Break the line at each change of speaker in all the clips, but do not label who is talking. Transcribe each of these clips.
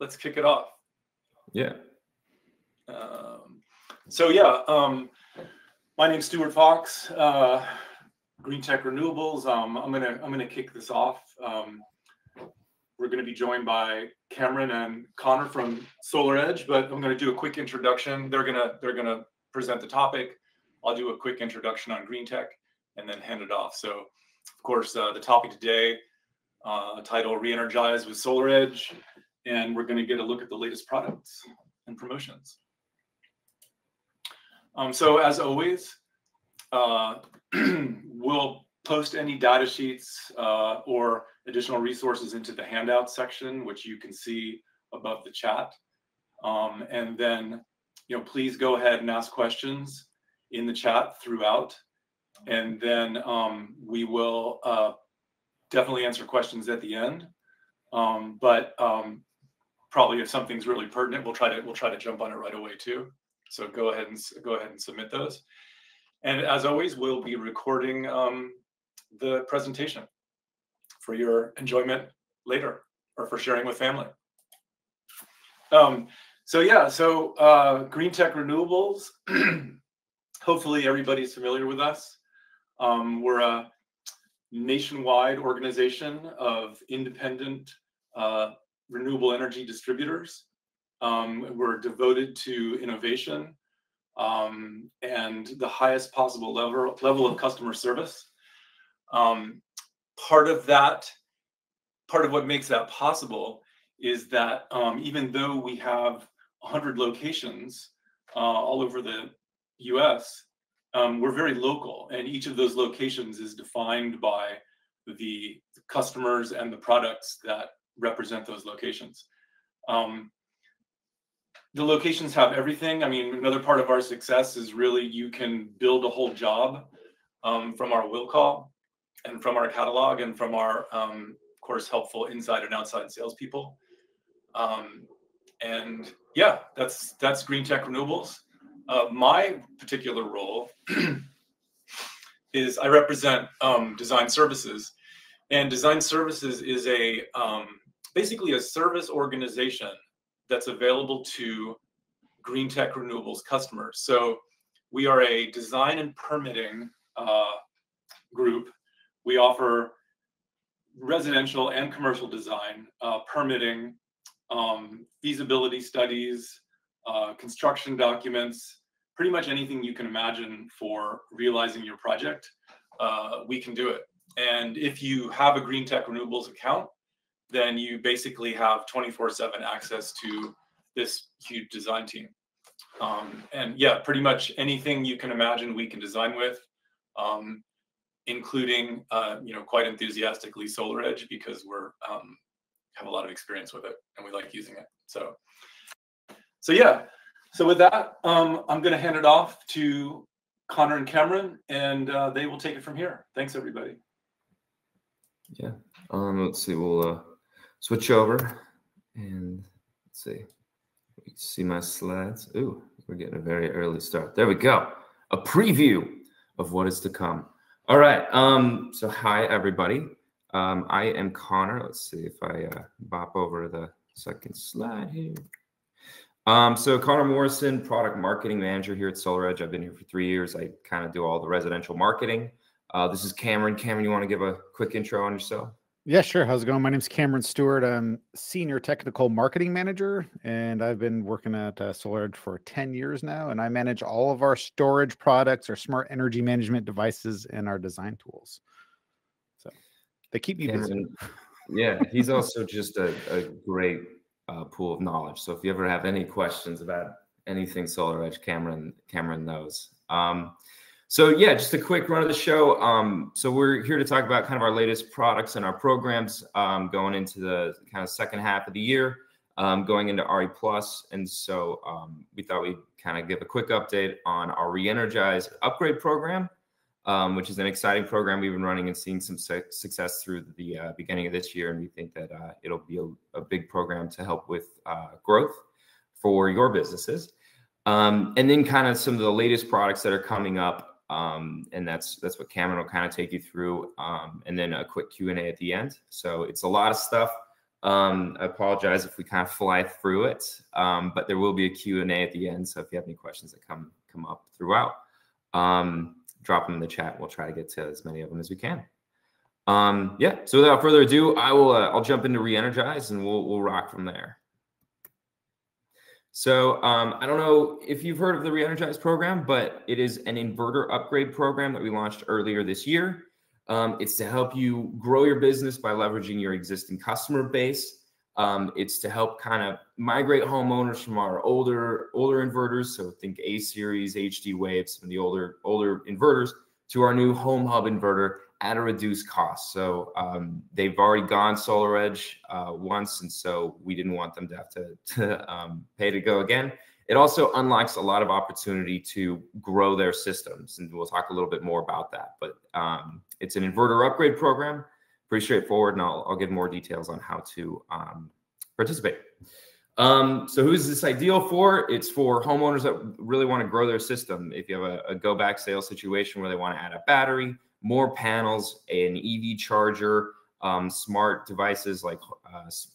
let's kick it off.
Yeah.
My name's Stuart Fox, Green Tech Renewables. I'm gonna kick this off. We're gonna be joined by Cameron and Connor from SolarEdge, but I'm gonna do a quick introduction. They're gonna present the topic. I'll do a quick introduction on Green Tech and then hand it off. So, of course, the topic today, title Re-Energize with SolarEdge, and we're gonna get a look at the latest products and promotions. So as always, we'll post any data sheets or additional resources into the handout section, which you can see above the chat. And then, please go ahead and ask questions in the chat throughout. And then we will definitely answer questions at the end. But probably if something's really pertinent, we'll try to jump on it right away too. So go ahead and submit those. And as always, we'll be recording the presentation for your enjoyment later or for sharing with family. Green Tech Renewables. Hopefully everybody's familiar with us. We're a nationwide organization of independent renewable energy distributors. We're devoted to innovation and the highest possible level of customer service. Part of what makes that possible is that even though we have 100 locations all over the US, we're very local, and each of those locations is defined by the customers and the products that represent those locations. The locations have everything. I mean, another part of our success is really you can build a whole job from our will call and from our catalog and from our, of course, helpful inside and outside salespeople. And yeah, that's Green Tech Renewables. My particular role is I represent Design Services, and Design Services is basically a service organization that's available to Green Tech Renewables customers. So we are a design and permitting group. We offer residential and commercial design, permitting, feasibility studies, construction documents, pretty much anything you can imagine for realizing your project, we can do it. And if you have a Green Tech Renewables account, then you basically have 24/7 access to this huge design team. And yeah, pretty much anything you can imagine we can design with, including, quite enthusiastically SolarEdge, because we're have a lot of experience with it and we like using it. So with that, I'm going to hand it off to Connor and Cameron, and they will take it from here. Thanks, everybody.
Yeah. Let's see. We'll switch over and let's see. You can see my slides. Ooh, we're getting a very early start. There we go. A preview of what is to come. All right. So hi, everybody. I am Connor. Let's see if I bop over the second slide here. So Connor Morrison, product marketing manager here at SolarEdge. I've been here for 3 years. I kind of do all the residential marketing. This is Cameron. Cameron, you want to give a quick intro on yourself?
Yeah, sure. How's it going? My name is Cameron Stewart. I'm Senior Technical Marketing Manager, and I've been working at SolarEdge for 10 years now, and I manage all of our storage products, our smart energy management devices, and our design tools. So they keep me busy.
Yeah, he's also just a great pool of knowledge. So if you ever have any questions about anything SolarEdge, Cameron knows. So yeah, just a quick run of the show. So we're here to talk about kind of our latest products and our programs going into the kind of second half of the year, going into RE+. And so we thought we'd kind of give a quick update on our Re-Energize upgrade program, which is an exciting program we've been running and seeing some success through the beginning of this year. And we think that it'll be a big program to help with growth for your businesses. And then kind of some of the latest products that are coming up. And that's what Cameron will kind of take you through, and then a quick Q&A at the end. So it's a lot of stuff. I apologize if we kind of fly through it, but there will be a Q&A at the end. So if you have any questions that come up throughout, drop them in the chat. We'll try to get to as many of them as we can. Yeah. So without further ado, I'll jump into Re-Energize and we'll rock from there. So I don't know if you've heard of the Re-Energize program, but it is an inverter upgrade program that we launched earlier this year. It's to help you grow your business by leveraging your existing customer base. It's to help kind of migrate homeowners from our older inverters. So think A series, HD waves, some of the older inverters to our new home hub inverter at a reduced cost. So they've already gone SolarEdge once, and so we didn't want them to have to pay to go again. It also unlocks a lot of opportunity to grow their systems, and we'll talk a little bit more about that. But it's an inverter upgrade program, pretty straightforward, and I'll give more details on how to participate. So who's this ideal for? It's for homeowners that really want to grow their system. If you have a go-back sale situation where they want to add a battery, more panels, an EV charger, smart devices like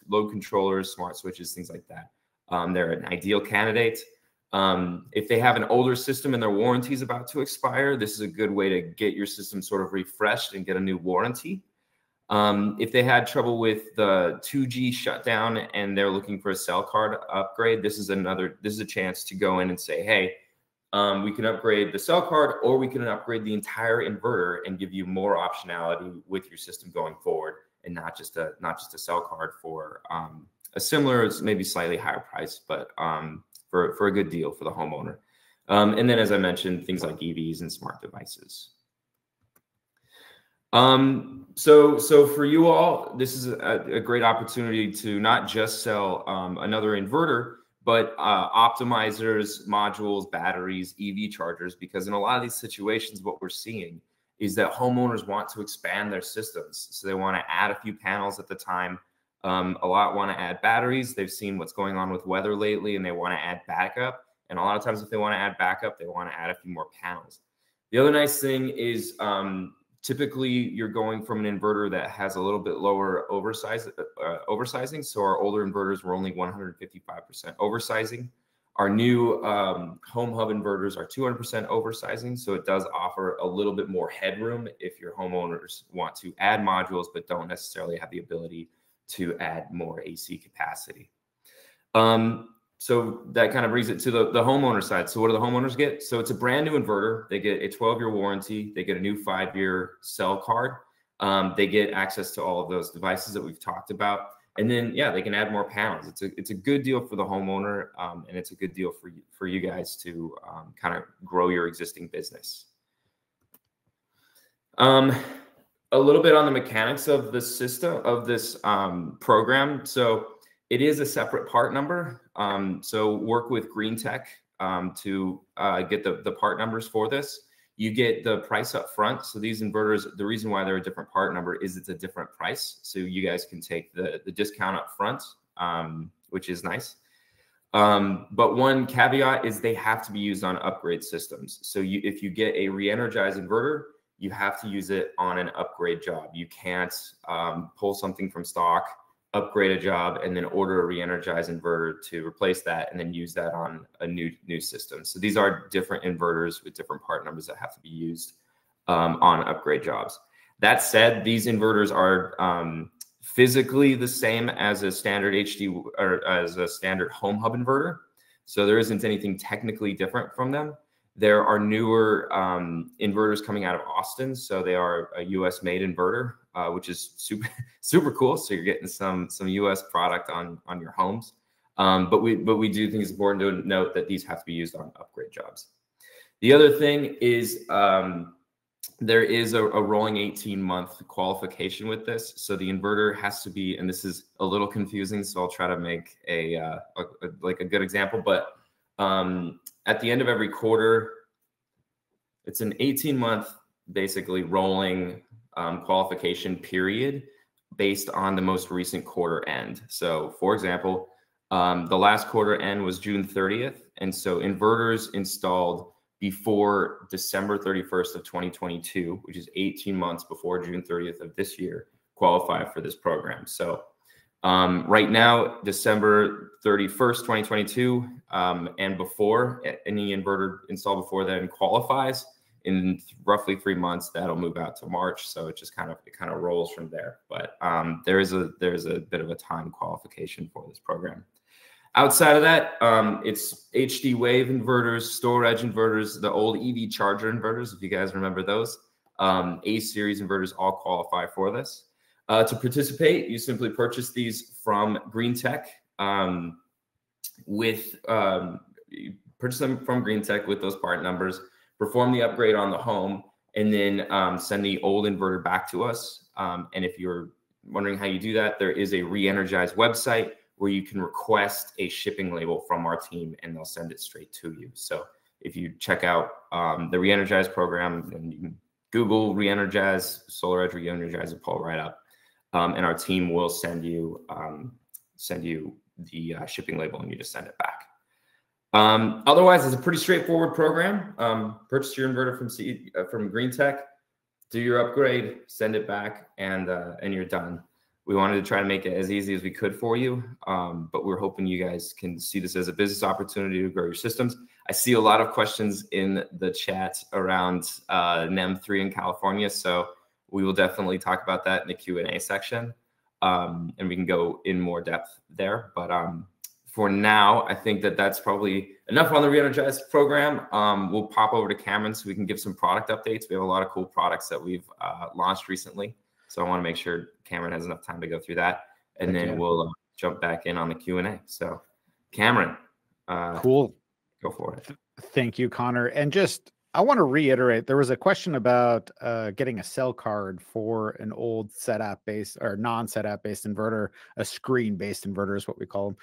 load controllers, smart switches, things like that. They're an ideal candidate. If they have an older system and their warranty is about to expire, this is a good way to get your system sort of refreshed and get a new warranty. If they had trouble with the 2G shutdown and they're looking for a cell card upgrade, this is a chance to go in and say, hey, we can upgrade the cell card, or we can upgrade the entire inverter and give you more optionality with your system going forward, and not just a cell card for a similar, maybe slightly higher price, but for a good deal for the homeowner. And then, as I mentioned, things like EVs and smart devices. So for you all, this is a great opportunity to not just sell another inverter, but optimizers, modules, batteries, EV chargers, because in a lot of these situations, what we're seeing is that homeowners want to expand their systems. So they want to add a few panels at the time. A lot want to add batteries. They've seen what's going on with weather lately, and they want to add backup. And a lot of times if they want to add backup, they want to add a few more panels. The other nice thing is typically you're going from an inverter that has a little bit lower oversizing. So our older inverters were only 155% oversizing. Our new home hub inverters are 200% oversizing. So it does offer a little bit more headroom if your homeowners want to add modules, but don't necessarily have the ability to add more AC capacity. So that kind of brings it to the homeowner side. So what do the homeowners get? So it's a brand new inverter. They get a 12-year warranty. They get a new 5-year cell card. They get access to all of those devices that we've talked about. And then, yeah, they can add more panels. It's a good deal for the homeowner, and it's a good deal for you guys to kind of grow your existing business. A little bit on the mechanics of the system of this program. So it is a separate part number. So work with Green Tech to get the part numbers for this. You get the price up front. So these inverters, the reason why they're a different part number is it's a different price. So you guys can take the discount up front, which is nice. But one caveat is they have to be used on upgrade systems. So if you get a Re-Energize inverter, you have to use it on an upgrade job. You can't pull something from stock, upgrade a job, and then order a Re-Energize inverter to replace that and then use that on a new system. So these are different inverters with different part numbers that have to be used on upgrade jobs. That said, these inverters are physically the same as a standard HD or as a standard home hub inverter. So there isn't anything technically different from them. There are newer inverters coming out of Austin. So they are a US made inverter, which is super cool. So you're getting some US product on your homes. But we do think it's important to note that these have to be used on upgrade jobs. The other thing is there is a rolling 18-month qualification with this. So the inverter has to be, and this is a little confusing, so I'll try to make a good example, but at the end of every quarter, it's an 18-month basically rolling qualification period based on the most recent quarter end. So for example, the last quarter end was June 30th. And so inverters installed before December 31st of 2022, which is 18 months before June 30th of this year, qualify for this program. So Right now, December 31st, 2022, and before, any inverter installed before then qualifies. In roughly 3 months, that'll move out to March. So it just kind of rolls from there. But there's a bit of a time qualification for this program. Outside of that, it's HD wave inverters, SolarEdge inverters, the old EV charger inverters, if you guys remember those. A series inverters all qualify for this. To participate, you simply purchase these from GreenTech you purchase them from GreenTech with those part numbers, perform the upgrade on the home, and then send the old inverter back to us. And if you're wondering how you do that, there is a Re-Energize website where you can request a shipping label from our team and they'll send it straight to you. So if you check out the Re-Energize program, and you can Google Re-Energize, SolarEdge Re-Energize, will pull right up. And our team will send you the shipping label, and you just send it back. Otherwise, it's a pretty straightforward program. Purchase your inverter from GreenTech, do your upgrade, send it back, and you're done. We wanted to try to make it as easy as we could for you, but we're hoping you guys can see this as a business opportunity to grow your systems. I see a lot of questions in the chat around NEM 3 in California, so we will definitely talk about that in the Q&A section, and we can go in more depth there. But for now, I think that's probably enough on the Re-Energize program. We'll pop over to Cameron so we can give some product updates. We have a lot of cool products that we've launched recently. So I want to make sure Cameron has enough time to go through that. And then we'll jump back in on the Q&A. So Cameron.
Cool.
Go for it.
Thank you, Connor. And I want to reiterate, there was a question about getting a cell card for an old setup-based or non-setup-based inverter, a screen-based inverter is what we call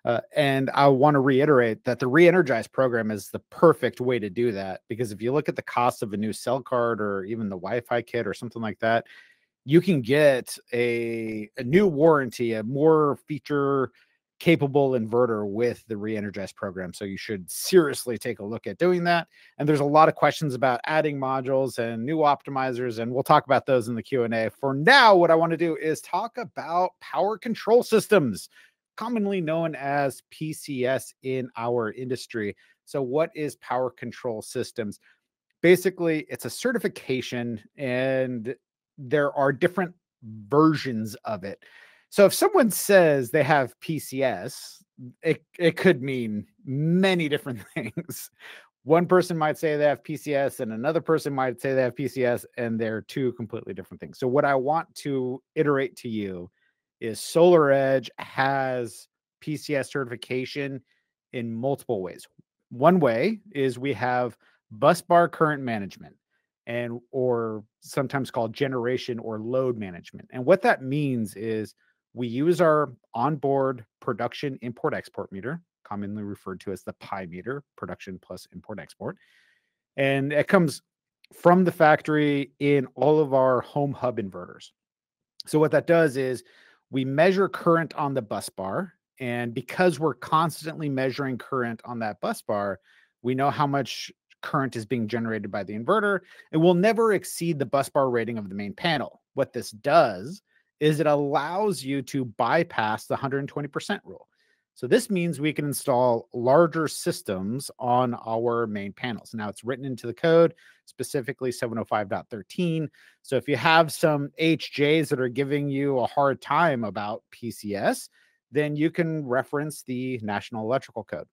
them. And I want to reiterate that the Re-Energize program is the perfect way to do that, because if you look at the cost of a new cell card or even the Wi-Fi kit or something like that, you can get a new warranty, a more feature capable inverter with the Re-Energize program. So you should seriously take a look at doing that. And there's a lot of questions about adding modules and new optimizers, and we'll talk about those in the Q&A. For now, what I want to do is talk about power control systems, commonly known as PCS in our industry. So what is power control systems? Basically, it's a certification, and there are different versions of it. So if someone says they have PCS, it could mean many different things. One person might say they have PCS, and another person might say they have PCS, and they're two completely different things. So what I want to iterate to you is SolarEdge has PCS certification in multiple ways. One way is we have busbar current management, or sometimes called generation or load management. And what that means is we use our onboard production import-export meter, commonly referred to as the PI meter, production plus import-export. And it comes from the factory in all of our home hub inverters. So what that does is we measure current on the bus bar. And because we're constantly measuring current on that bus bar, we know how much current is being generated by the inverter. It will never exceed the bus bar rating of the main panel. What this does is it allows you to bypass the 120% rule. So this means we can install larger systems on our main panels. Now it's written into the code, specifically 705.13. So if you have some HJs that are giving you a hard time about PCS, then you can reference the National Electrical Code.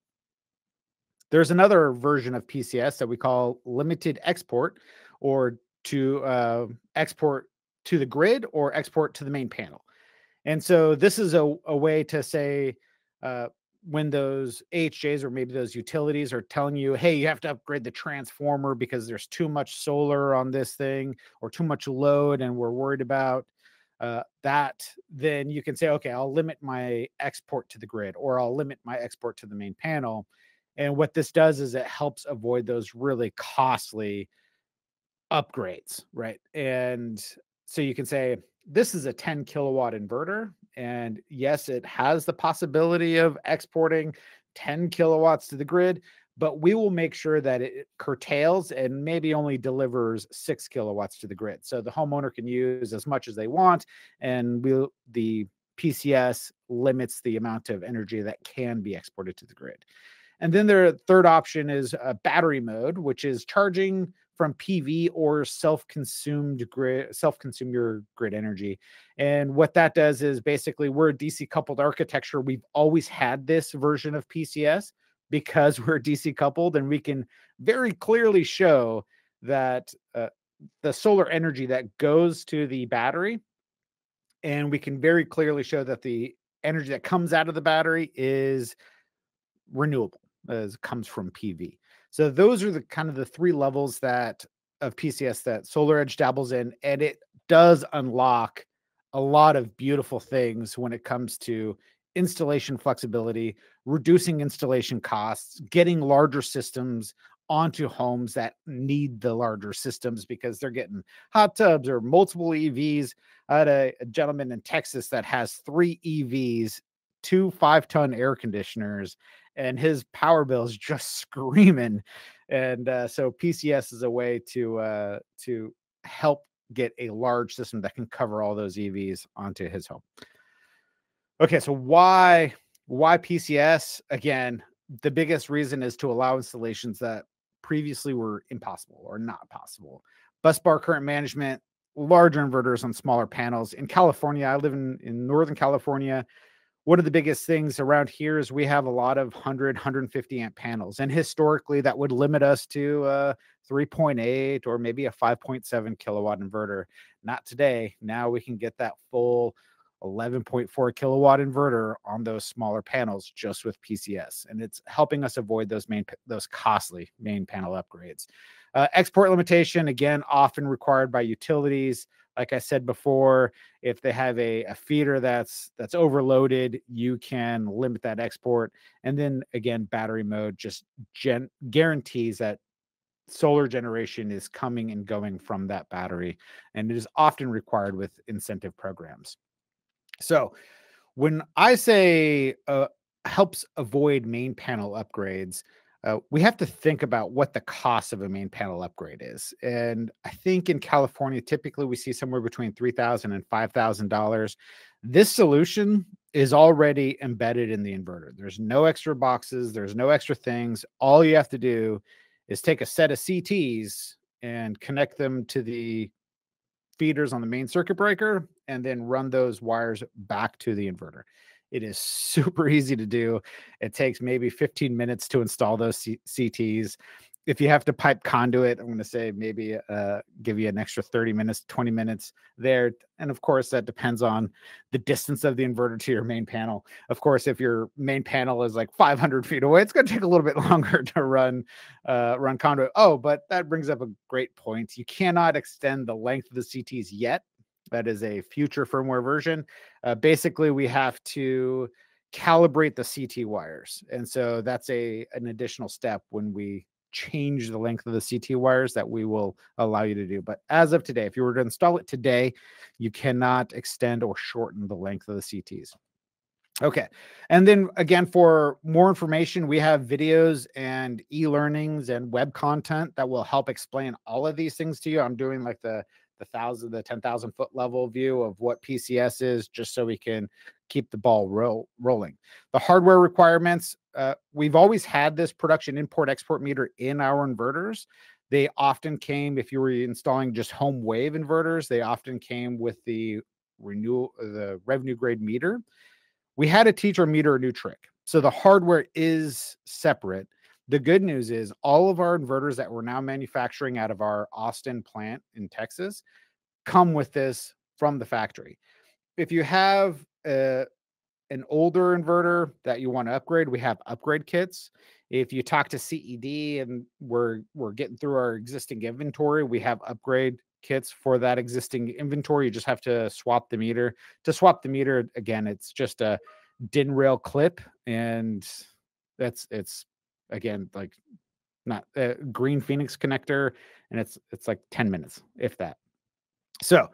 There's another version of PCS that we call limited export, or to export to the grid or export to the main panel. And so this is a way to say when those AHJs or maybe those utilities are telling you, hey, you have to upgrade the transformer because there's too much solar on this thing or too much load and we're worried about that, then you can say, okay, I'll limit my export to the grid, or I'll limit my export to the main panel. And what this does is it helps avoid those really costly upgrades, right? And so you can say, this is a 10 kilowatt inverter. And yes, it has the possibility of exporting 10 kilowatts to the grid, but we will make sure that it curtails and maybe only delivers 6 kilowatts to the grid. So the homeowner can use as much as they want, and the PCS limits the amount of energy that can be exported to the grid. And then their third option is battery mode, which is charging from PV or self-consume your grid energy. And what that does is basically we're a DC coupled architecture. We've always had this version of PCS because we're DC coupled, and we can very clearly show that the solar energy that goes to the battery, and we can very clearly show that the energy that comes out of the battery is renewable, as comes from PV. So those are the kind of the three levels that of PCS that SolarEdge dabbles in, and it does unlock a lot of beautiful things when it comes to installation flexibility, reducing installation costs, getting larger systems onto homes that need the larger systems because they're getting hot tubs or multiple EVs. I had a gentleman in Texas that has 3 EVs, 2 5-ton air conditioners, and his power bill is just screaming. And so PCS is a way to help get a large system that can cover all those EVs onto his home. Okay, so why PCS? Again, the biggest reason is to allow installations that previously were impossible or not possible. Busbar current management, larger inverters on smaller panels. In California, I live in Northern California. One of the biggest things around here is we have a lot of 150 amp panels. And historically, that would limit us to 3.8 or maybe a 5.7 kilowatt inverter. Not today. Now we can get that full 11.4 kilowatt inverter on those smaller panels just with PCS. And it's helping us avoid those costly main panel upgrades. Export limitation, again, often required by utilities. Like I said before, if they have a feeder that's overloaded, you can limit that export. And then again, battery mode just guarantees that solar generation is coming and going from that battery. And it is often required with incentive programs. So when I say helps avoid main panel upgrades, we have to think about what the cost of a main panel upgrade is. And I think in California, typically we see somewhere between $3,000 and $5,000. This solution is already embedded in the inverter. There's no extra boxes. There's no extra things. All you have to do is take a set of CTs and connect them to the feeders on the main circuit breaker and then run those wires back to the inverter. It is super easy to do. It takes maybe 15 minutes to install those CTs. If you have to pipe conduit, I'm going to say maybe give you an extra 30 minutes, 20 minutes there. And of course, that depends on the distance of the inverter to your main panel. Of course, if your main panel is like 500 feet away, it's going to take a little bit longer to run conduit. Oh, but that brings up a great point. You cannot extend the length of the CTs yet. That is a future firmware version. Basically, we have to calibrate the CT wires. And so that's an additional step when we change the length of the CT wires that we will allow you to do. But as of today, if you were to install it today, you cannot extend or shorten the length of the CTs. Okay. And then again, for more information, we have videos and e-learnings and web content that will help explain all of these things to you. I'm doing like the 10,000 foot level view of what PCS is, just so we can keep the ball rolling. The hardware requirements, we've always had this production import export meter in our inverters. They often came, if you were installing just home wave inverters, they often came with the revenue grade meter. We had to teach our meter a new trick. So the hardware is separate. The good news is all of our inverters that we're now manufacturing out of our Austin plant in Texas come with this from the factory. If you have an older inverter that you want to upgrade, we have upgrade kits. If you talk to CED and we're getting through our existing inventory, we have upgrade kits for that existing inventory. You just have to swap the meter. To swap the meter, again, it's just a DIN rail clip, and it's again, like not a green Phoenix connector, and it's like 10 minutes, if that. So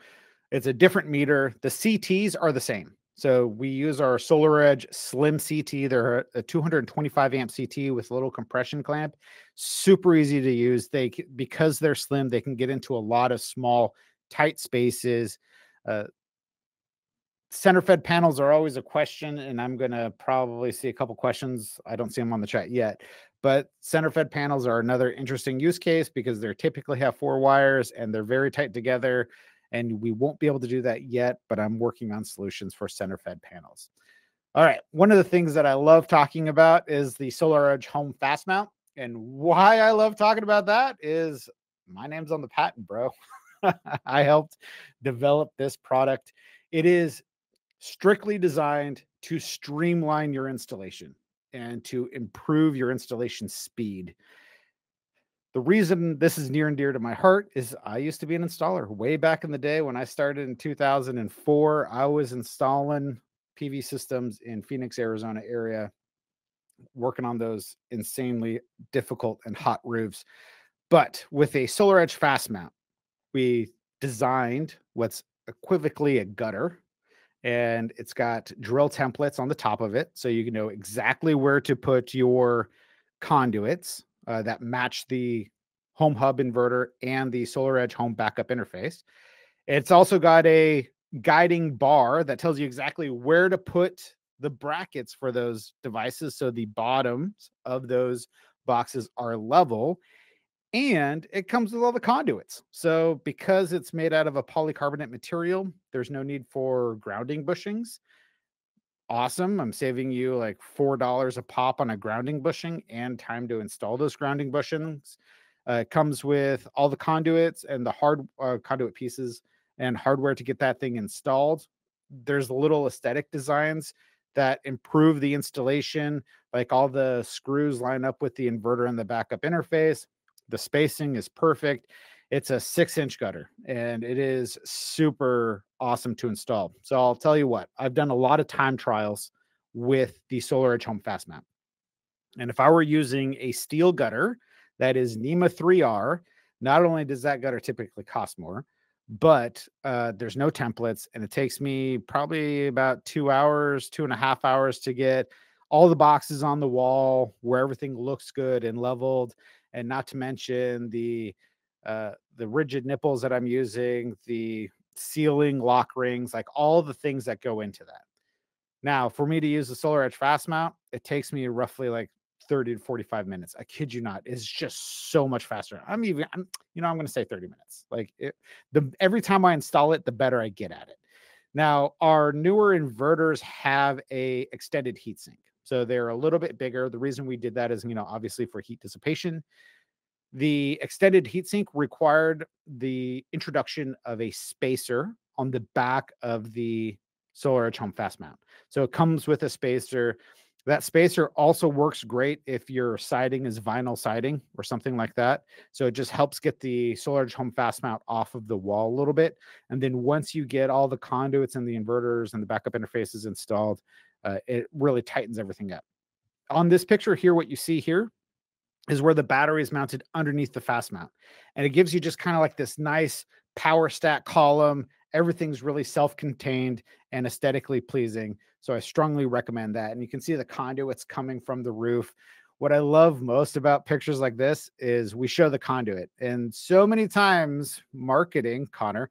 it's a different meter. The CTs are the same. So we use our SolarEdge Slim CT. They're a 225 amp CT with a little compression clamp. Super easy to use. Because they're slim, they can get into a lot of small, tight spaces. Center fed panels are always a question, and I'm going to probably see a couple questions. I don't see them on the chat yet, but center fed panels are another interesting use case because they typically have 4 wires and they're very tight together, and we won't be able to do that yet, but I'm working on solutions for center fed panels. All right. One of the things that I love talking about is the SolarEdge home fast mount. And why I love talking about that is my name's on the patent, bro. I helped develop this product. It is strictly designed to streamline your installation and to improve your installation speed. The reason this is near and dear to my heart is I used to be an installer way back in the day. When I started in 2004, I was installing PV systems in Phoenix, Arizona area, working on those insanely difficult and hot roofs. But with a SolarEdge fast mount, we designed what's equivocally a gutter, and it's got drill templates on the top of it. So you can know exactly where to put your conduits that match the home hub inverter and the SolarEdge home backup interface. It's also got a guiding bar that tells you exactly where to put the brackets for those devices. So the bottoms of those boxes are level, and it comes with all the conduits. So because it's made out of a polycarbonate material, there's no need for grounding bushings. Awesome. I'm saving you like $4 a pop on a grounding bushing and time to install those grounding bushings. It comes with all the conduits and the hard conduit pieces and hardware to get that thing installed. There's little aesthetic designs that improve the installation, like all the screws line up with the inverter and the backup interface. The spacing is perfect. It's a 6-inch gutter, and it is super awesome to install. So I'll tell you what, I've done a lot of time trials with the SolarEdge home fast mount. And if I were using a steel gutter that is NEMA 3R, not only does that gutter typically cost more, but there's no templates, and it takes me probably about 2 hours, 2.5 hours to get all the boxes on the wall where everything looks good and leveled, and not to mention the rigid nipples that I'm using, the sealing lock rings, like all the things that go into that. Now, for me to use the SolarEdge fast mount, it takes me roughly like 30 to 45 minutes. I kid you not. It's just so much faster. I'm going to say 30 minutes. Like every time I install it, the better I get at it. Now, our newer inverters have a extended heatsink. So they're a little bit bigger. The reason we did that is, obviously for heat dissipation. The extended heatsink required the introduction of a spacer on the back of the SolarEdge home fast mount. So it comes with a spacer. That spacer also works great if your siding is vinyl siding or something like that. So it just helps get the SolarEdge home fast mount off of the wall a little bit. And then once you get all the conduits and the inverters and the backup interfaces installed, it really tightens everything up. On this picture here, what you see here is where the battery is mounted underneath the fast mount. And it gives you just kind of like this nice power stack column. Everything's really self-contained and aesthetically pleasing. So I strongly recommend that. And you can see the conduits coming from the roof. What I love most about pictures like this is we show the conduit. And so many times marketing, Connor,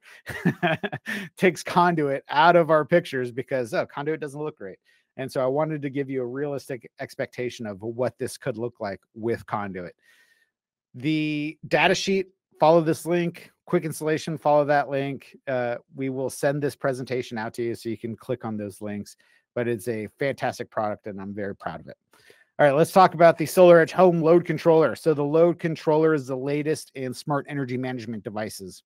takes conduit out of our pictures because, conduit doesn't look great. And so I wanted to give you a realistic expectation of what this could look like with conduit. The data sheet, follow this link. Quick installation, follow that link. We will send this presentation out to you so you can click on those links. But it's a fantastic product, and I'm very proud of it. All right, let's talk about the SolarEdge home load controller. So the load controller is the latest in smart energy management devices.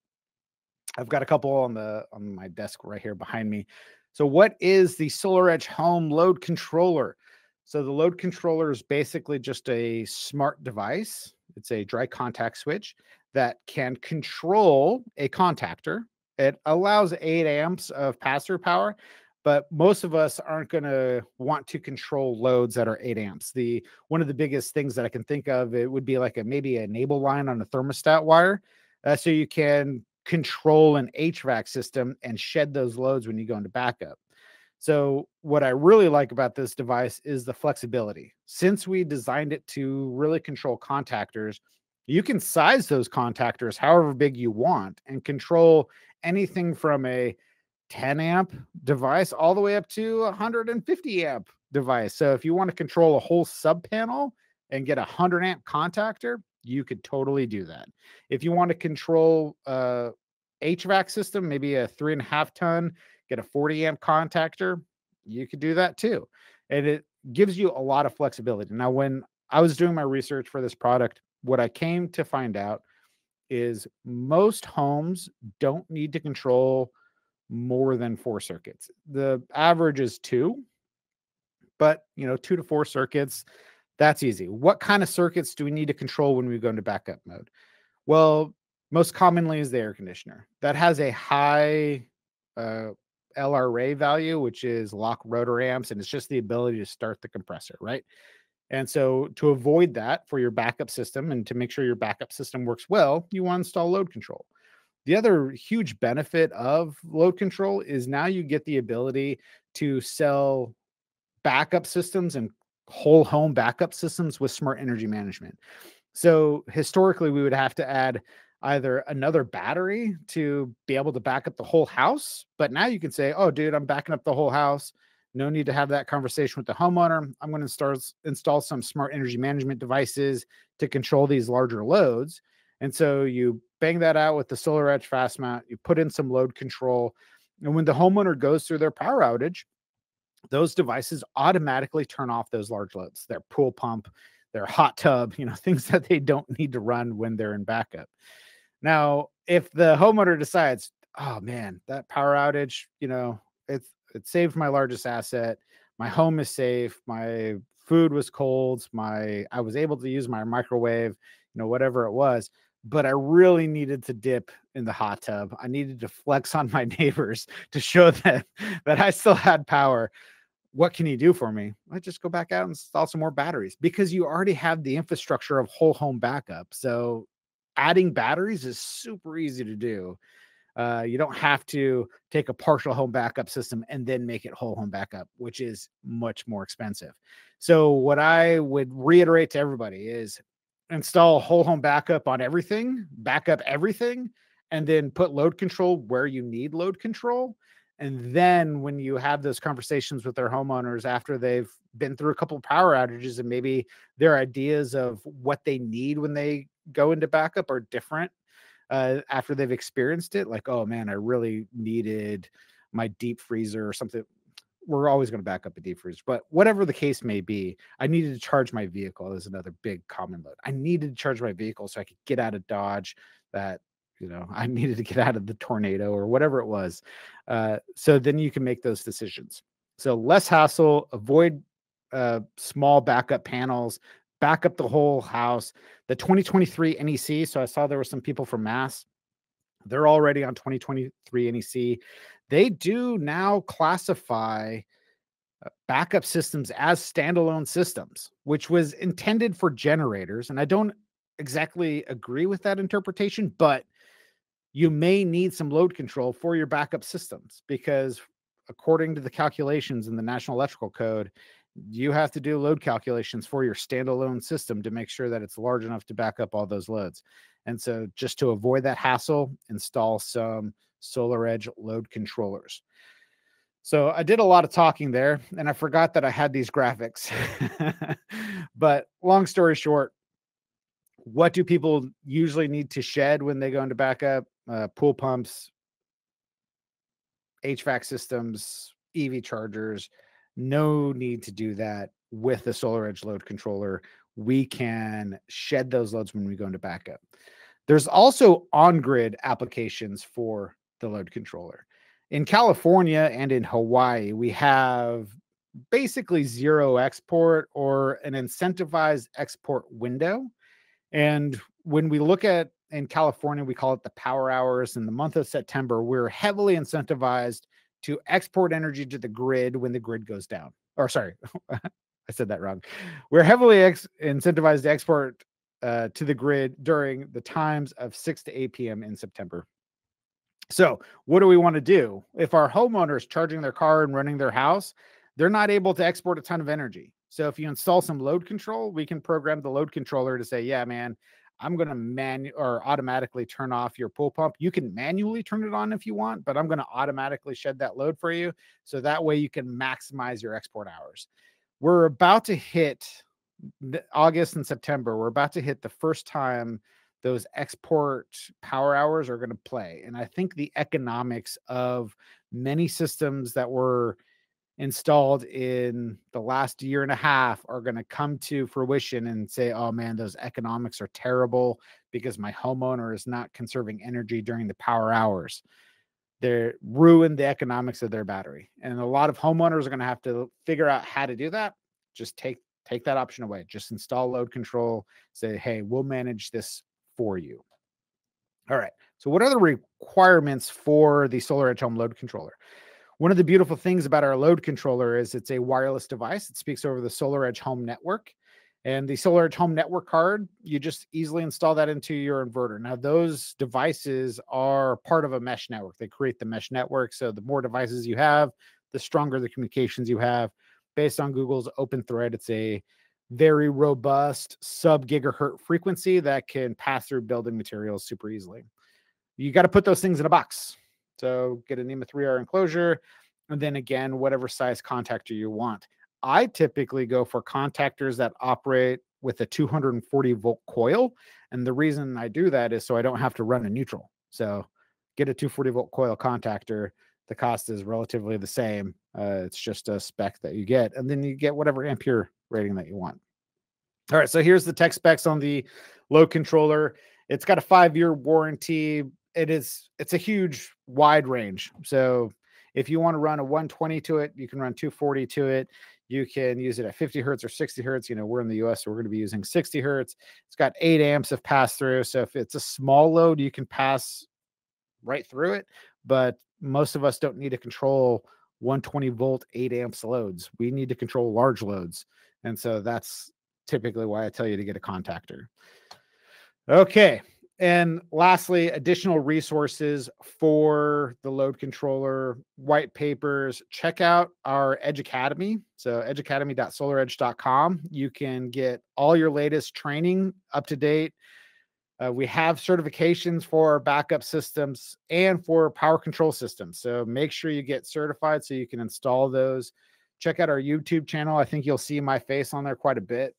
I've got a couple on my desk right here behind me. So what is the SolarEdge home load controller? So the load controller is basically just a smart device. It's a dry contact switch that can control a contactor. It allows 8 amps of pass-through power, but most of us aren't going to want to control loads that are 8 amps. One of the biggest things that I can think of, it would be like maybe a enable line on a thermostat wire. So you can control an HVAC system and shed those loads when you go into backup. So what I really like about this device is the flexibility. Since we designed it to really control contactors, you can size those contactors however big you want and control anything from a 10 amp device all the way up to 150 amp device. So if you want to control a whole sub panel and get a 100 amp contactor, you could totally do that. If you want to control HVAC system, maybe a 3.5 ton, get a 40 amp contactor, you could do that too. And it gives you a lot of flexibility. Now, when I was doing my research for this product, what I came to find out is most homes don't need to control more than 4 circuits. The average is 2, but 2 to 4 circuits, that's easy. What kind of circuits do we need to control when we go into backup mode? Well, most commonly is the air conditioner. That has a high LRA value, which is lock rotor amps, and it's just the ability to start the compressor, right? And so to avoid that for your backup system and to make sure your backup system works well, you want to install load control. The other huge benefit of load control is now you get the ability to sell backup systems and whole home backup systems with smart energy management. So historically, we would have to add either another battery to be able to back up the whole house. But now you can say, oh, dude, I'm backing up the whole house. No need to have that conversation with the homeowner. I'm going to install some smart energy management devices to control these larger loads. And so you bang that out with the SolarEdge fast mount, you put in some load control. And when the homeowner goes through their power outage, those devices automatically turn off those large loads, their pool pump, their hot tub, things that they don't need to run when they're in backup. Now, if the homeowner decides, oh man, that power outage, it saved my largest asset. My home is safe. My food was cold. I was able to use my microwave, whatever it was, but I really needed to dip in the hot tub. I needed to flex on my neighbors to show them that I still had power. What can you do for me? I just go back out and install some more batteries because you already have the infrastructure of whole home backup. So adding batteries is super easy to do. You don't have to take a partial home backup system and then make it whole home backup, which is much more expensive. So what I would reiterate to everybody is install whole home backup on everything, backup everything, and then put load control where you need load control. And then when you have those conversations with their homeowners after they've been through a couple of power outages and maybe their ideas of what they need when they go into backup are different after they've experienced it, like, oh man, I really needed my deep freezer or something. We're always going to back up a deep freezer, but whatever the case may be, I needed to charge my vehicle is another big common load. I needed to charge my vehicle so I could get out of Dodge, that I needed to get out of the tornado or whatever it was. So then you can make those decisions. So less hassle, avoid small backup panels, back up the whole house. The 2023 NEC, so I saw there were some people from Mass. They're already on 2023 NEC. They do now classify backup systems as standalone systems, which was intended for generators. And I don't exactly agree with that interpretation, but you may need some load control for your backup systems because according to the calculations in the National Electrical Code, you have to do load calculations for your standalone system to make sure that it's large enough to back up all those loads. And so just to avoid that hassle, install some SolarEdge load controllers. So I did a lot of talking there and I forgot that I had these graphics. But long story short, what do people usually need to shed when they go into backup? Pool pumps, HVAC systems, EV chargers. No need to do that with the SolarEdge load controller. We can shed those loads when we go into backup. There's also on-grid applications for the load controller. In California and in Hawaii, we have basically zero export or an incentivized export window. And when we look at in California, we call it the power hours. In the month of September, we're heavily incentivized to export energy to the grid when the grid goes down. Or sorry, I said that wrong. We're heavily incentivized to export to the grid during the times of 6 to 8 p.m. in September. So what do we want to do? If our homeowner is charging their car and running their house, they're not able to export a ton of energy. So if you install some load control, we can program the load controller to say, yeah, man, I'm going to automatically turn off your pool pump. You can manually turn it on if you want, but I'm going to automatically shed that load for you. So that way you can maximize your export hours. We're about to hit August and September. We're about to hit the first time those export power hours are going to play. And I think the economics of many systems that were installed in the last year and a half are going to come to fruition and say, oh man, those economics are terrible because my homeowner is not conserving energy during the power hours. They're ruined the economics of their battery. And a lot of homeowners are going to have to figure out how to do that. Just take that option away. Just install load control. Say, hey, we'll manage this for you. All right. So what are the requirements for the SolarEdge home load controller? One of the beautiful things about our load controller is it's a wireless device. It speaks over the SolarEdge home network. And the SolarEdge home network card, you just easily install that into your inverter. Now, those devices are part of a mesh network. They create the mesh network. So the more devices you have, the stronger the communications you have. Based on Google's open thread, it's a very robust sub-gigahertz frequency that can pass through building materials super easily. You got to put those things in a box. So get a NEMA 3R enclosure, and then again, whatever size contactor you want. I typically go for contactors that operate with a 240 volt coil. And the reason I do that is so I don't have to run a neutral. So get a 240 volt coil contactor. The cost is relatively the same. It's just a spec that you get, and then you get whatever ampere rating that you want. All right, so here's the tech specs on the load controller. It's got a 5-year warranty. It's a huge wide range. So if you want to run a 120 to it, you can run 240 to it. You can use it at 50 hertz or 60 hertz. You know, we're in the US, so we're going to be using 60 hertz. It's got 8 amps of pass through. So if it's a small load, you can pass right through it. But most of us don't need to control 120 volt, 8 amps loads. We need to control large loads. And so that's typically why I tell you to get a contactor. Okay. And lastly, additional resources for the load controller, white papers. Check out our Edge Academy. So edgeacademy.solaredge.com. You can get all your latest training up to date. We have certifications for backup systems and for power control systems. So make sure you get certified so you can install those. Check out our YouTube channel. I think you'll see my face on there quite a bit.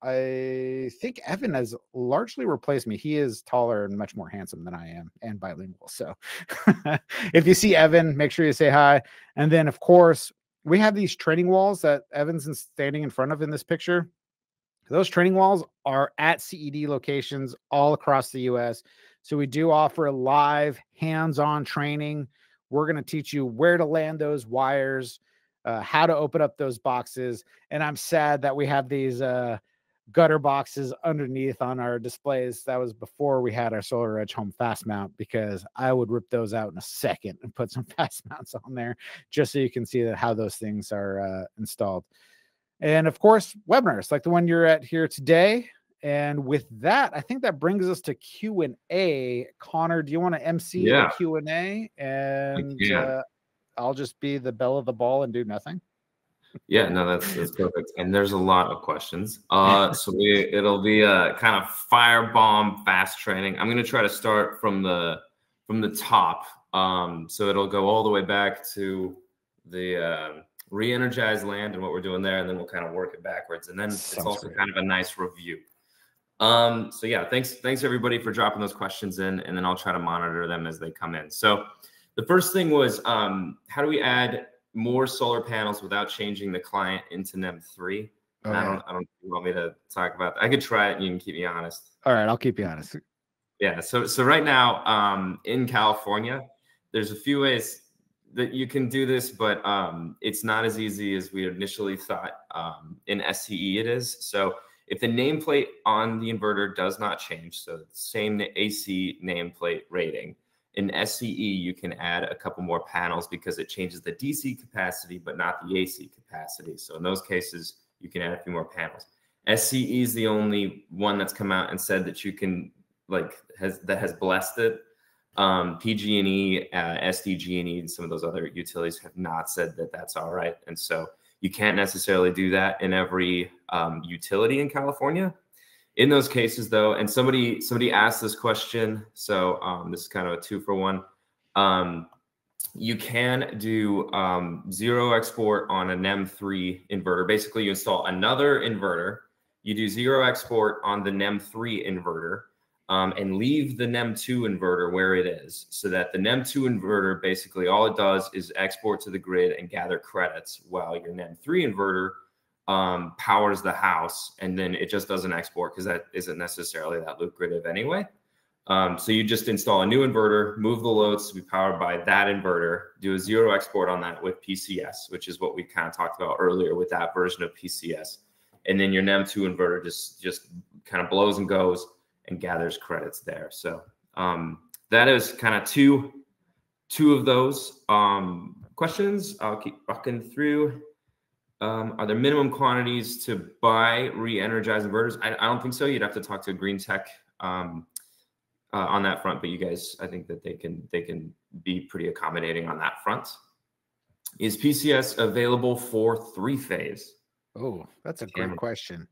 I think Evan has largely replaced me. He is taller and much more handsome than I am and bilingual. So if you see Evan, make sure you say hi. And then, of course, we have these training walls that Evan's standing in front of in this picture. Those training walls are at CED locations all across the US. So we do offer live hands-on training. We're going to teach you where to land those wires, how to open up those boxes. And I'm sad that we have these gutter boxes underneath on our displays. That was before we had our SolarEdge home fast mount, because I would rip those out in a second and put some fast mounts on there just so you can see how those things are installed. And of course, webinars like the one you're at here today. And with that, I think that brings us to Q&A. Connor, do you want to MC the Q&A? And I'll just be the belle of the ball and do nothing.
Yeah, no, that's perfect. And there's a lot of questions. So it'll be a kind of firebomb fast training. I'm going to try to start from the top. So it'll go all the way back to the Re-Energize land and what we're doing there, and then we'll kind of work it backwards. And then it's also kind of a nice review. So yeah, thanks everybody for dropping those questions in, and then I'll try to monitor them as they come in. So the first thing was, how do we add more solar panels without changing the client into NEM 3? Okay. I don't want me to talk about that. I could try it and you can keep me honest.
All right, I'll keep you honest.
Yeah, so right now in California, there's a few ways that you can do this, but it's not as easy as we initially thought. In SCE it is. So if the nameplate on the inverter does not change, so same AC nameplate rating, in SCE you can add a couple more panels because it changes the DC capacity, but not the AC capacity. So in those cases, you can add a few more panels. SCE is the only one that's come out and said that you can, has blessed it. PG&E, SDG&E, and some of those other utilities have not said that that's all right. And so you can't necessarily do that in every utility in California. In those cases though, and somebody asked this question, so this is kind of a 2-for-1. You can do 0 export on a NEM3 inverter. Basically, you install another inverter, you do 0 export on the NEM3 inverter, and leave the NEM2 inverter where it is, so that the NEM2 inverter, basically all it does is export to the grid and gather credits, while your NEM3 inverter powers the house, and then it just doesn't export because that isn't necessarily that lucrative anyway. So you just install a new inverter, move the loads to be powered by that inverter, do a 0 export on that with PCS, which is what we kind of talked about earlier with that version of PCS. And then your NEM2 inverter just kind of blows and goes and gathers credits there. So that is kind of two of those questions. I'll keep walking through. Are there minimum quantities to buy Re-Energize inverters? I don't think so. You'd have to talk to Green Tech on that front, but you guys, I think that they can be pretty accommodating on that front. Is PCS available for 3-phase?
Oh, that's a great question.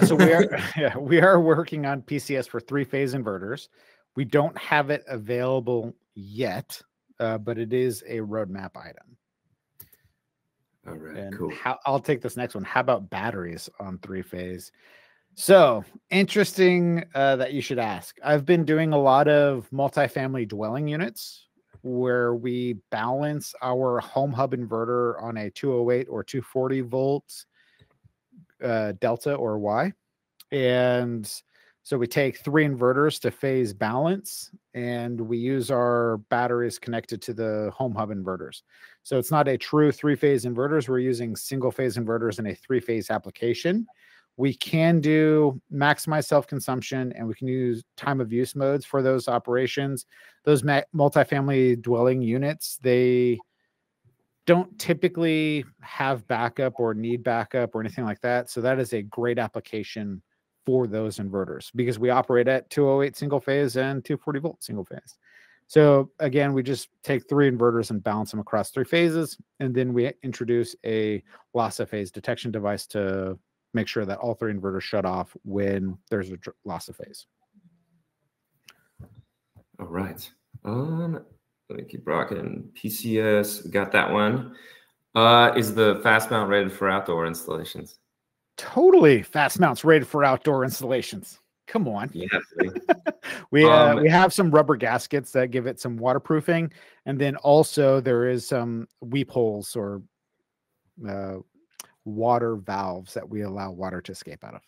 So we are working on PCS for 3-phase inverters. We don't have it available yet, but it is a roadmap item.
All right,
and
cool.
I'll take this next one. How about batteries on 3-phase? So interesting that you should ask. I've been doing a lot of multifamily dwelling units where we balance our home hub inverter on a 208 or 240 volts delta or Y. And so we take 3 inverters to phase balance, and we use our batteries connected to the home hub inverters. So it's not a true 3-phase inverters. We're using single-phase inverters in a 3-phase application. We can do maximize self-consumption, and we can use time of use modes for those operations. Those multifamily dwelling units, they don't typically have backup or need backup or anything like that. So that is a great application for those inverters because we operate at 208 single phase and 240 volt single phase. So again, we just take 3 inverters and balance them across 3 phases. And then we introduce a loss of phase detection device to make sure that all 3 inverters shut off when there's a loss of phase.
All right. Let me keep rocking. PCS, we got that one. Is the fast mount rated for outdoor installations?
Totally. Fast mounts rated for outdoor installations. Come on.
Yeah.
we have some rubber gaskets that give it some waterproofing. And then also there is some weep holes or water valves that we allow water to escape out of.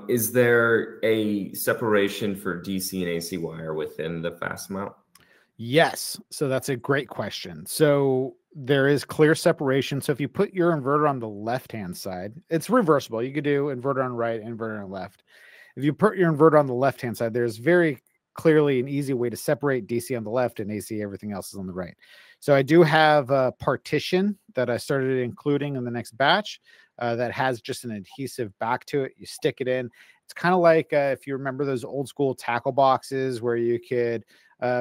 Is there a separation for DC and AC wire within the fast mount?
Yes. So that's a great question. So there is clear separation. So if you put your inverter on the left-hand side, it's reversible. You could do inverter on right, inverter on left. If you put your inverter on the left-hand side, there's very clearly an easy way to separate DC on the left and AC, everything else is on the right. So I do have a partition that I started including in the next batch that has just an adhesive back to it. You stick it in. It's kind of like if you remember those old school tackle boxes where you could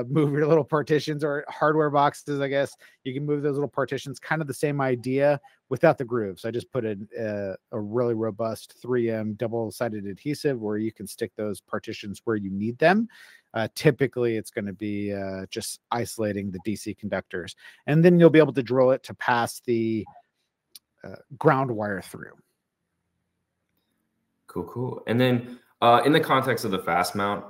move your little partitions, or hardware boxes, I guess. You can move those little partitions, kind of the same idea without the grooves. I just put a really robust 3M double-sided adhesive where you can stick those partitions where you need them. Typically, it's going to be just isolating the DC conductors. And then you'll be able to drill it to pass the ground wire through.
Cool. And then in the context of the fast mount,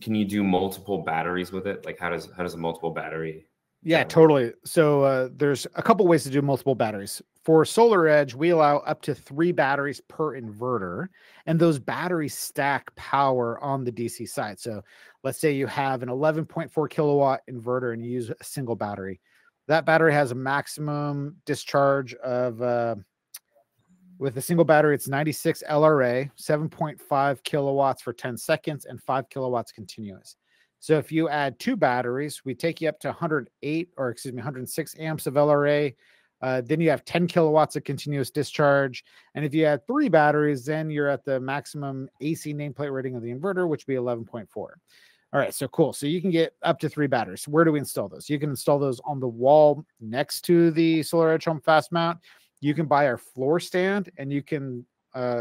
can you do multiple batteries with it? Like how does a multiple battery?
Yeah, totally. So there's a couple ways to do multiple batteries. For SolarEdge, we allow up to 3 batteries per inverter, and those batteries stack power on the DC side. So let's say you have an 11.4 kilowatt inverter and you use a single battery. That battery has a maximum discharge of with a single battery, it's 96 LRA, 7.5 kilowatts for 10 seconds, and 5 kilowatts continuous. So if you add 2 batteries, we take you up to 106 amps of LRA. Then you have 10 kilowatts of continuous discharge. And if you add 3 batteries, then you're at the maximum AC nameplate rating of the inverter, which would be 11.4. All right, so cool. So you can get up to 3 batteries. Where do we install those? You can install those on the wall next to the SolarEdge Home Fast Mount. You can buy our floor stand, and you can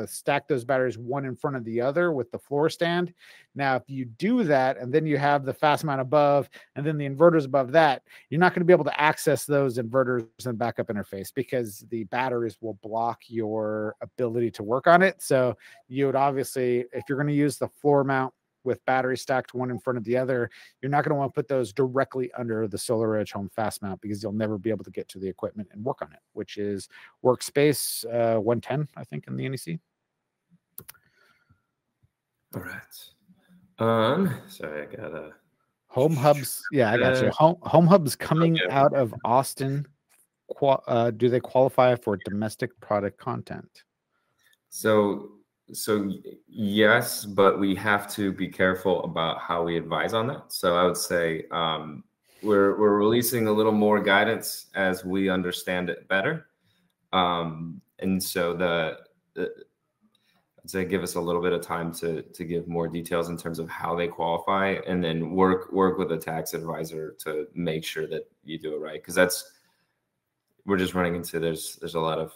stack those batteries one in front of the other with the floor stand. Now, if you do that, and then you have the fast mount above, and then the inverters above that, you're not going to be able to access those inverters and backup interface because the batteries will block your ability to work on it. So you would obviously, if you're going to use the floor mount with batteries stacked one in front of the other, you're not going to want to put those directly under the SolarEdge Home Fast Mount because you'll never be able to get to the equipment and work on it, which is Workspace 110, I think, in the NEC.
All right. Sorry, I got a
Home Hubs. Yeah, I got you. Home Hubs coming out of Austin. Do they qualify for domestic product content?
So yes, but we have to be careful about how we advise on that. So I would say we're releasing a little more guidance as we understand it better. And so I'd say give us a little bit of time to give more details in terms of how they qualify, and then work with a tax advisor to make sure that you do it right. Because we're just running into there's a lot of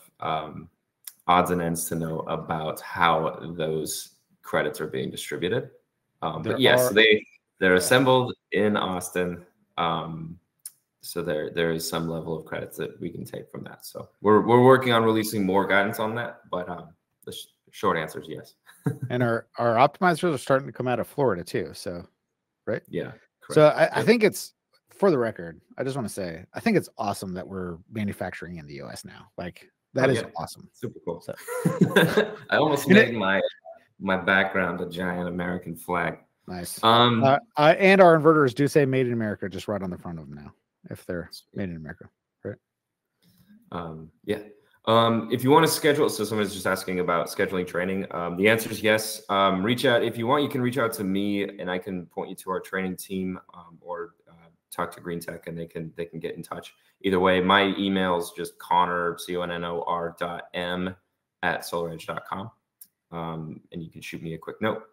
odds and ends to know about how those credits are being distributed. But yes, they're assembled in Austin. So there is some level of credits that we can take from that. So we're working on releasing more guidance on that, but the short answer is yes.
And our optimizers are starting to come out of Florida too. So, right?
Yeah. Correct.
So I think it's, for the record, I just want to say, I think it's awesome that we're manufacturing in the US now. Like, that is awesome.
Super cool.
So.
I almost made my background a giant American flag.
Nice. And our inverters do say "Made in America" just right on the front of them now, if they're made in America, right?
Yeah. If you want to schedule, so someone's just asking about scheduling training. The answer is yes. Reach out if you want. You can reach out to me, and I can point you to our training team, or talk to Green Tech, and they can get in touch. Either way, my email is just Connor, CONNOR.m@SolarEdge.com. And you can shoot me a quick note.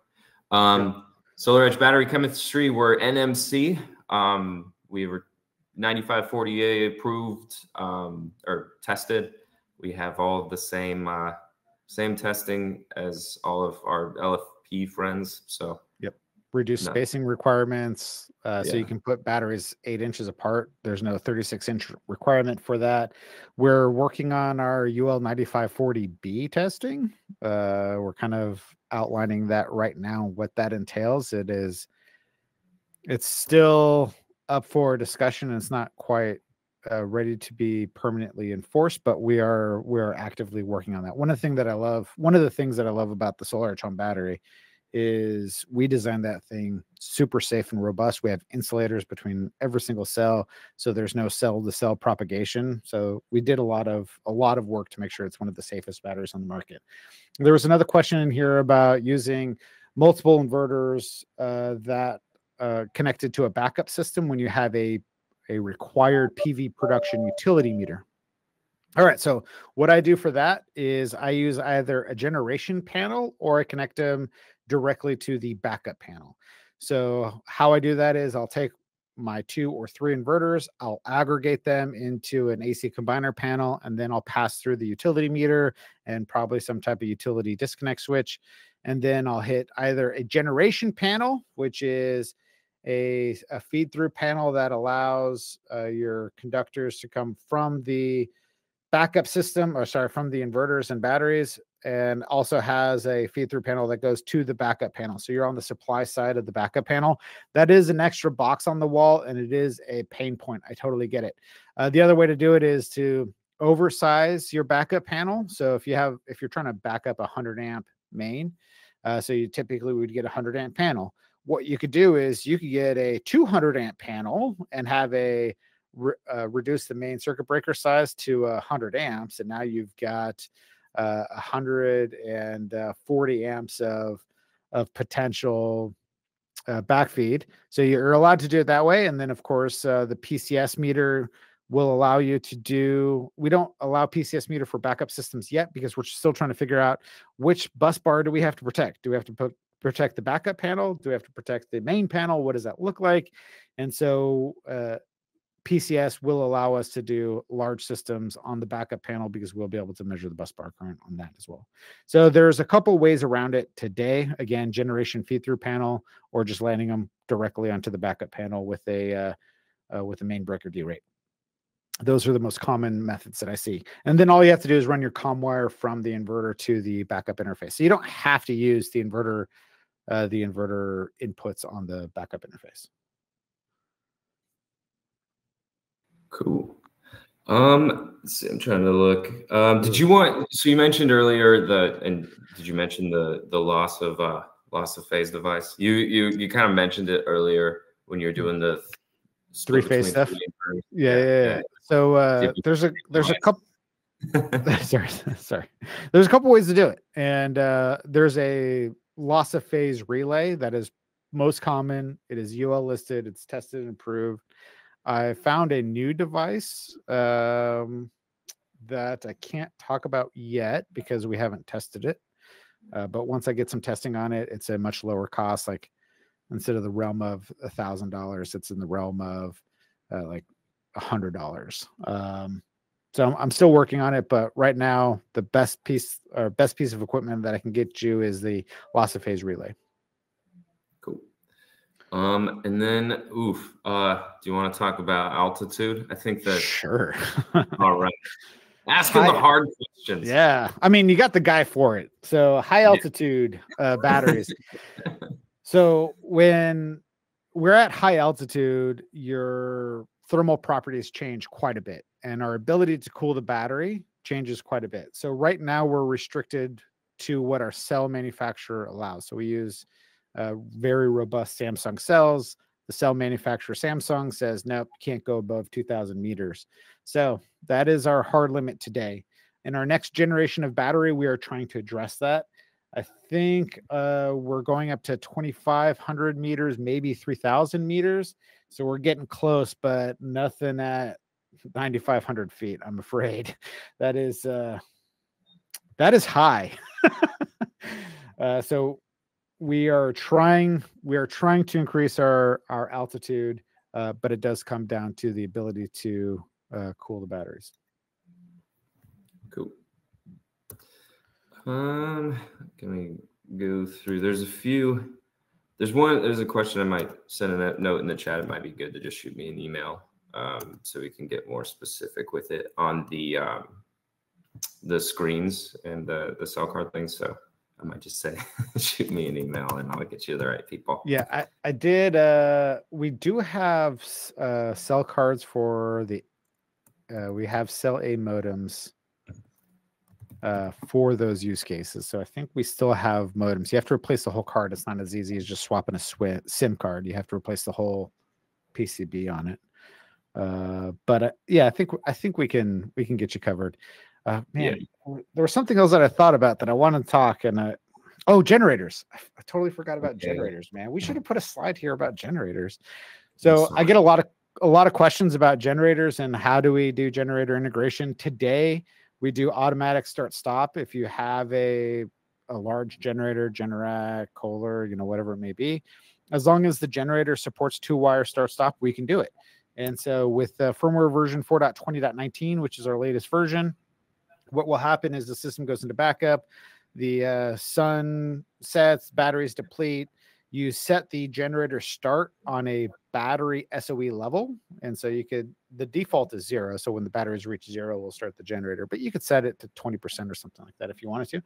SolarEdge battery chemistry, we're NMC. We were 9540A approved or tested. We have all of the same testing as all of our LFP friends. So
reduce spacing requirements. So you can put batteries 8 inches apart. There's no 36-inch requirement for that. We're working on our UL 9540B testing. We're kind of outlining that right now, what that entails. It's still up for discussion, and it's not quite ready to be permanently enforced, but we're actively working on that. One of the things that I love about the SolarEdge home battery is we designed that thing super safe and robust. We have insulators between every single cell, so there's no cell to cell propagation. So we did a lot of work to make sure it's one of the safest batteries on the market. There was another question in here about using multiple inverters that connected to a backup system when you have a required PV production utility meter. All right, so what I do for that is I use either a generation panel or I connect them directly to the backup panel. So how I do that is I'll take my 2 or 3 inverters, I'll aggregate them into an AC combiner panel, and then I'll pass through the utility meter and probably some type of utility disconnect switch. And then I'll hit either a generation panel, which is a feed through panel that allows your conductors to come from the backup system, from the inverters and batteries, and also has a feed through panel that goes to the backup panel. So you're on the supply side of the backup panel. That is an extra box on the wall, and it is a pain point. I totally get it. The other way to do it is to oversize your backup panel. So if you're trying to back up a 100 amp main, so you typically would get a 100 amp panel. What you could do is you could get a 200 amp panel and have reduce the main circuit breaker size to 100 amps, and now you've got 140 amps of potential backfeed. So you're allowed to do it that way. And then of course the PCS meter will allow you to do. We don't allow PCS meter for backup systems yet because we're still trying to figure out which bus bar do we have to protect. Do we have to protect the backup panel? Do we have to protect the main panel? What does that look like? And so PCS will allow us to do large systems on the backup panel because we'll be able to measure the bus bar current on that as well. So there's a couple ways around it today. Again, generation feed through panel, or just landing them directly onto the backup panel with a main breaker derate. Those are the most common methods that I see. And then all you have to do is run your COM wire from the inverter to the backup interface. So you don't have to use the inverter inputs on the backup interface.
Cool. Let's see, I'm trying to look. So you mentioned earlier did you mention the loss of phase device? You kind of mentioned it earlier when you were doing the
three-phase stuff. Yeah. So there's a couple sorry. There's a couple ways to do it. And there's a loss of phase relay that is most common. It is UL listed, it's tested and approved. I found a new device that I can't talk about yet because we haven't tested it. But once I get some testing on it, it's a much lower cost. Like instead of the realm of $1,000, it's in the realm of like $100. So I'm still working on it, but right now the best piece of equipment that I can get you is the loss of phase relay.
Cool. And then, do you want to talk about altitude? I think that. Sure. All right. Asking the hard questions.
Yeah. I mean, you got the guy for it. So high altitude batteries. So when we're at high altitude, your thermal properties change quite a bit, and our ability to cool the battery changes quite a bit. So right now we're restricted to what our cell manufacturer allows. So we use very robust Samsung cells. The cell manufacturer Samsung says, nope, can't go above 2,000 meters. So that is our hard limit today. In our next generation of battery, we are trying to address that. I think we're going up to 2,500 meters, maybe 3,000 meters. So we're getting close, but nothing at 9,500 feet, I'm afraid. That is high. So we are trying to increase our altitude, but it does come down to the ability to cool the batteries.
Cool. Can we go through? There's a question I might send a note in the chat. It might be good to just shoot me an email so we can get more specific with it on the screens and the cell card things. So I might just say, shoot me an email and I'll get you the right people.
Yeah, I did. We do have cell cards for we have cell A modems for those use cases. So I think we still have modems. You have to replace the whole card. It's not as easy as just swapping a SIM card. You have to replace the whole PCB on it. But yeah, I think we can get you covered. Man, yeah. There was something else that I thought about that I wanted to talk, and generators. I totally forgot about generators, man. We should have put a slide here about generators. So I get a lot of questions about generators and how do we do generator integration. Today we do automatic start stop. If you have a large generator, Generac, Kohler, whatever it may be, as long as the generator supports 2-wire start stop, we can do it. And so with firmware version 4.20.19, which is our latest version, what will happen is the system goes into backup, the sun sets, batteries deplete. You set the generator start on a battery SOE level. And so the default is 0. So when the batteries reach 0, we'll start the generator, but you could set it to 20% or something like that if you wanted to.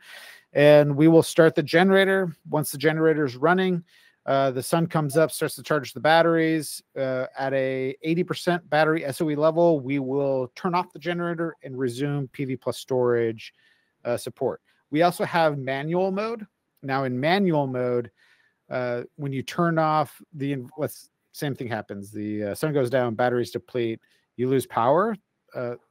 And we will start the generator. Once the generator is running, the sun comes up, starts to charge the batteries. At a 80% battery SOE level, we will turn off the generator and resume PV plus storage support. We also have manual mode. Now in manual mode, when you turn off same thing happens. The sun goes down, batteries deplete, you lose power.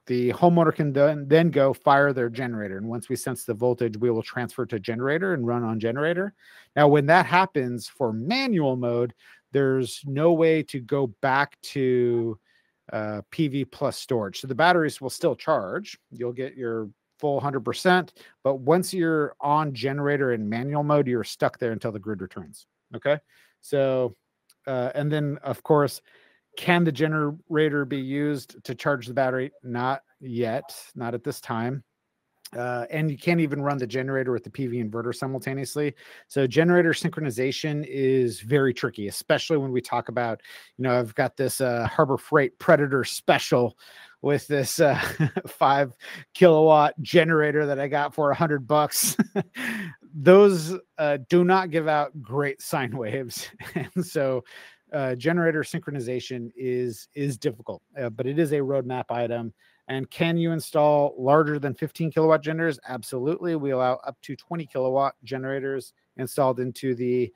The homeowner can then go fire their generator. And once we sense the voltage, we will transfer to generator and run on generator. Now, when that happens for manual mode, there's no way to go back to PV plus storage. So the batteries will still charge. You'll get your full 100%. But once you're on generator in manual mode, you're stuck there until the grid returns. Okay. So, and then of course, Can the generator be used to charge the battery? Not yet, not at this time. And you can't even run the generator with the PV inverter simultaneously. So generator synchronization is very tricky, especially when we talk about, I've got this Harbor Freight Predator special with this 5 kilowatt generator that I got for $100. Those do not give out great sine waves. And so generator synchronization is difficult, but it is a roadmap item. And can you install larger than 15 kilowatt generators? Absolutely. We allow up to 20 kilowatt generators installed into the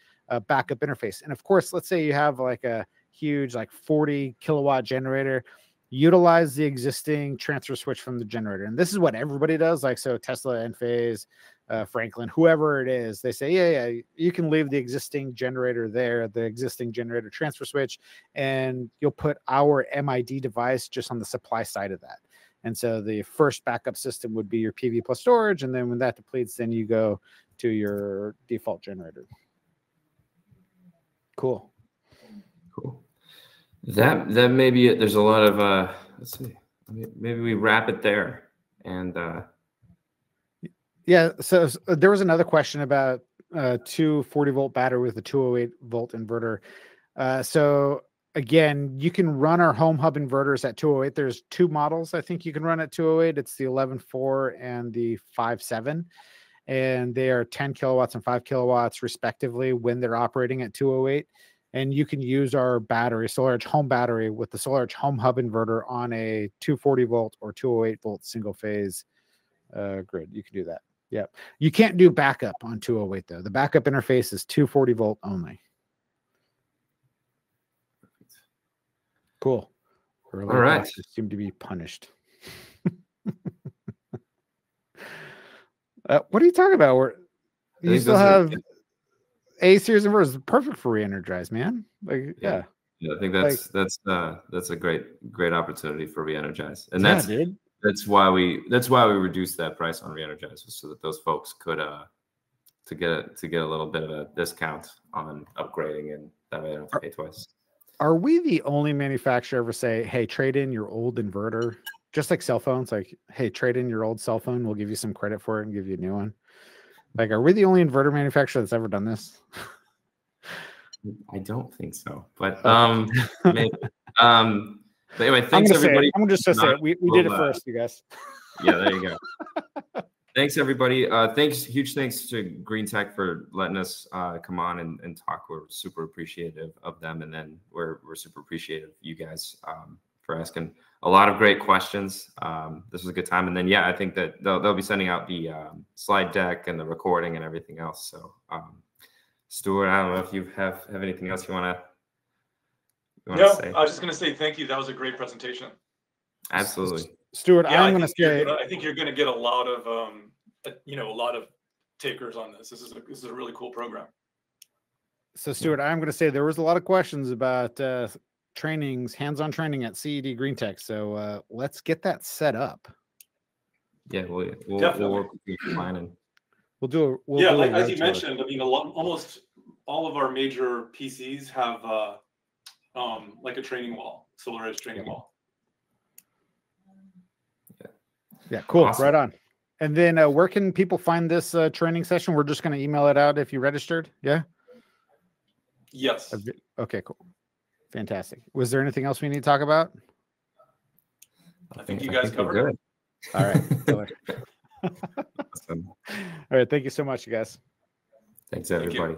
backup interface. And of course, let's say you have like a huge, like 40 kilowatt generator, utilize the existing transfer switch from the generator. And this is what everybody does. Like, so Tesla, Enphase, Franklin, whoever it is, they say, yeah, you can leave the existing generator there, the existing generator transfer switch, and you'll put our MID device just on the supply side of that. And so the first backup system would be your PV plus storage. And then when that depletes, then you go to your default generator. Cool.
That may be it. There's a lot of, let's see, maybe we wrap it there. And
yeah, so there was another question about 240 volt battery with a 208 volt inverter. So again, you can run our home hub inverters at 208. There's 2 models I think you can run at 208. It's the 11.4 and the 5.7. And they are 10 kilowatts and 5 kilowatts respectively when they're operating at 208. And you can use our battery, SolarEdge home battery, with the SolarEdge home hub inverter on a 240 volt or 208 volt single phase grid. You can do that. Yeah. You can't do backup on 208 though. The backup interface is 240 volt only. Cool.
All right.
Seem to be punished. What are you talking about? You still have A series inverters, perfect for Re-Energize, man. Like, yeah.
I think that's a great opportunity for Re-Energize, and that's why we reduced that price on Re-Energize, so that those folks could to get a little bit of a discount on upgrading, and that way they don't have to pay twice.
Are we the only manufacturer ever say, hey, trade in your old inverter? Just like cell phones, like, hey, trade in your old cell phone. We'll give you some credit for it and give you a new one. Like, are we the only inverter manufacturer that's ever done this?
I don't think so, but maybe. But anyway, thanks everybody.
I'm just gonna say it. We did it first, you guys.
Yeah, there you go. Thanks everybody. Huge thanks to Green Tech for letting us come on and talk. We're super appreciative of them, and then we're super appreciative of you guys for asking a lot of great questions. This was a good time, and then I think that they'll be sending out the slide deck and the recording and everything else. So, Stuart, I don't know if you have anything else you want to say.
I was just going to say thank you. That was a great presentation.
Absolutely,
Stuart. I'm going to say
I think you're going to get a lot of a lot of takers on this. This is a really cool program.
So, Stuart, I'm going to say there was a lot of questions about trainings, hands-on training at CED Green Tech. So let's get that set up.
Yeah, we'll work with you planning.
We'll do
as you mentioned, I mean, almost all of our major PCs have like a training wall, SolarEdge training wall.
Yeah, cool. Awesome. Right on. And then where can people find this training session? We're just going to email it out if you registered. Yeah.
Yes.
Okay, cool. Fantastic. Was there anything else we need to talk about?
I think you guys covered it.
All right. Awesome. All right. Thank you so much, you guys.
Thanks, everybody.